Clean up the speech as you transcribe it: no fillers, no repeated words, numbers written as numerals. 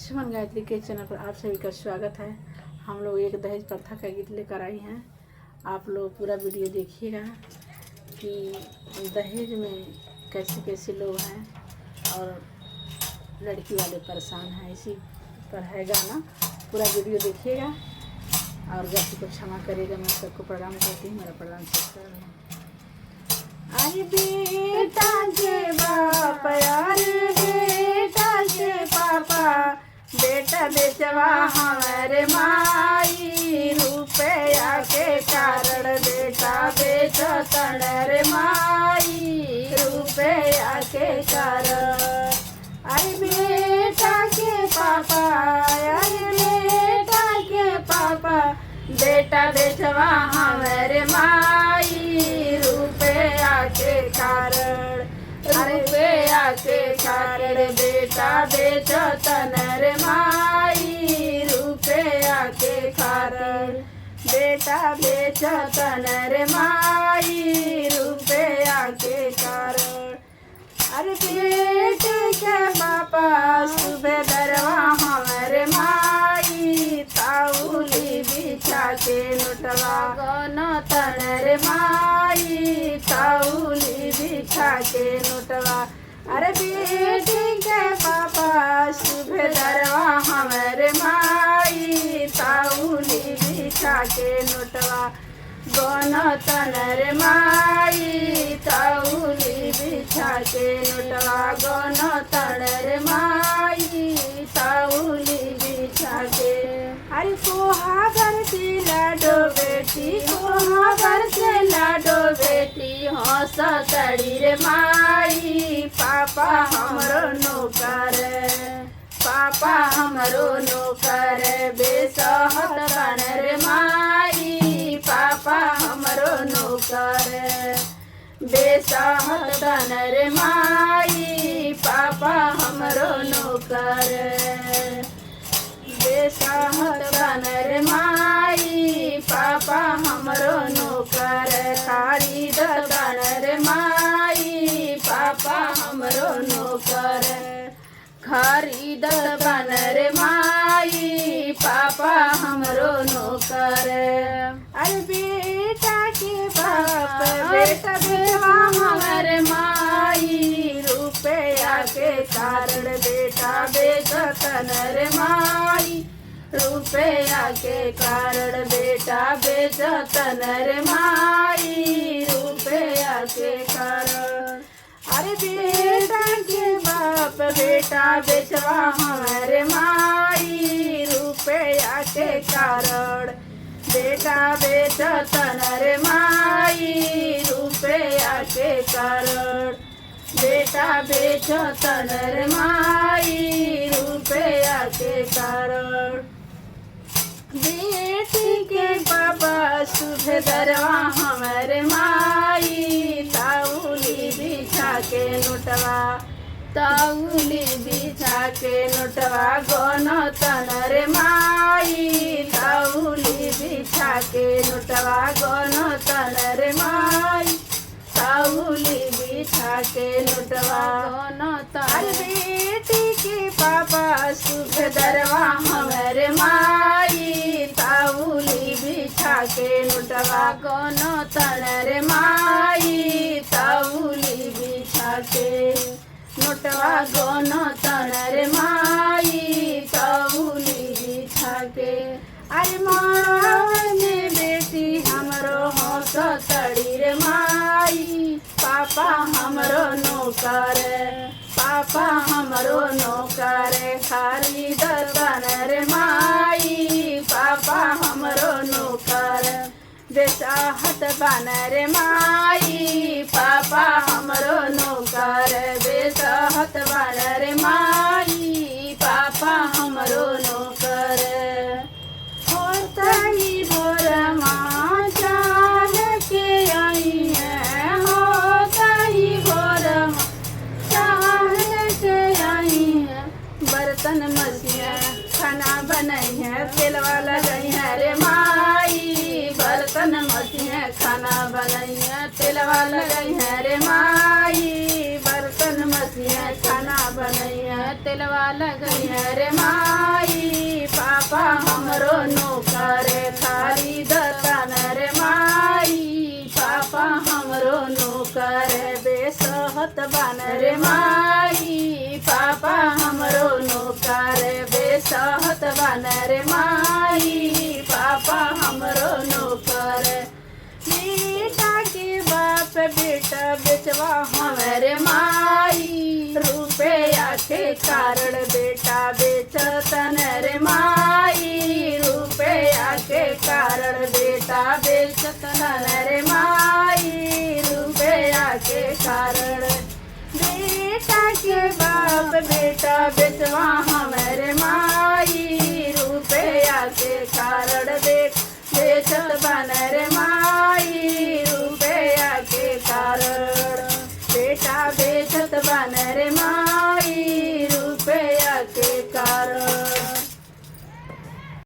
सुमन गायत्री के चैनल पर आप सभी का स्वागत है। हम लोग एक दहेज प्रथा का गीत लेकर आई हैं। आप लोग पूरा वीडियो देखिएगा कि दहेज में कैसे कैसे लोग हैं और लड़की वाले परेशान हैं। इसी पर है गाना, पूरा वीडियो देखिएगा और गलती को क्षमा करेगा। मैं सबको प्रणाम करती हूँ, मेरा प्रणाम सबका है। अरे बेटा के बाप, अरे बेटा के पापा, बेटा बेचवा हमारे माई, रुपया के कारण बेटा बेचतन रे माई, रुपया के कारण। अरे बेटा के पापा, अरे बेटा के पापा, बेटा बेचवा हमारे माई, रुपया के कारण, रुपया के कारण बेटा बेचतन रे माई, रुपया के कारण बेटा बेचतन रे माई, रुपया के कारण। अरे बेटे के बापा सुबह दरवा हमारे माई, ताउली बिछा के नोटवा गौना तन रे माई, ताउली बिछा के नोटवा। अरे बेटे के पापा सुबह दरवा हमारे माई, ताउली बिछा के नोटवा गौना तन रे माई, ताउली बिछा के नोटवा गौना तन रे माई, ताउली बिछा के। अरे कोहा घर से लाडो बेटी, कोहा घर से लाडो बेटी, हंस तड़ी रे माई, पापा हमरो नौकर, पापा हमरो नौकर, बेसहत बन रे माई, पापा हमरो नौकर, बेसहत बन रे माई, पापा हमरो नौकर, बेसहत बन रे माई, पापा हमरो नौकर, खरीद बन रे माई, पापा हमरो नौकर, खरीद बन रे माई, पापा हमरो नौकर। अरे बेटा के बाप, बेटा बेवा हमारे माई, रुपया के कारण बेटा बेचतन रे माई, रुपया के कारण बेटा बेचतन रे माई, रुपया के कारण। अरे बेटा के बाप, बेटा बेचवा हमारे माई, रुपया के कारण बेटा बेचतन रे माई, रुपया के कारण बेटा बेचतन रे माई, रुपया के कारण। बेटी के बाबा सुबह दरवा हमारे माई, ताउली बिछा के नोटवा, ताउली बिछा के नोटवा गौना तन रे माई, ताउली बिछा के नोटवा गौना तन रे माई, ताउली बिछा के नोटवा गौना तन। बेटी के पापा सुबह दरवा हमारे माई, ताउली बिछा के नोटवा गौना तन रे माई, ताउली बिछा के नोटवा गौना तन रे माई, ताउली बिछा के। अरे माने बेटी हमरो हंस तड़ी रे माई, पापा हमरो नौकर, पापा हमरो नौकर, खरीद तन रे माई, पापा हमरो नौकर, बेचाहत बन रे माई, पापा हमरो नौकर, बेचाहत बन रे माई, पापा हमरो नौकर। होतही भोर माँ चाल के आई है, होतही भोर माँ चाल के आई है, बर्तन मसिया खाना बनाई है, तेल वाला गई है रे माई, बर्तन मसिया खाना बनाई है, तेल वाला गई है रे माई, बर्तन मसिया खाना बनाई है। तेलवा लगई रे माई पापा हमरो नौकर खरीदतन रे माई पापा हमरो नौकर बेसहत बन रे माई पापा हमरो नौकर बेसहत बन रे माई पापा हमरो नौकर बेटा के बाप बेटा बेचवा हमरे माई रुपया के कारण बेटा बेचतन रे माई रुपया के कारण बेटा बेचतन रे माई रुपया के कारण बेटा के बाप बेटा बेचवा हमरे माई रुपया के कारण बेचत बन रे माई रुपया के कारण बेटा बेचत बन रे माई।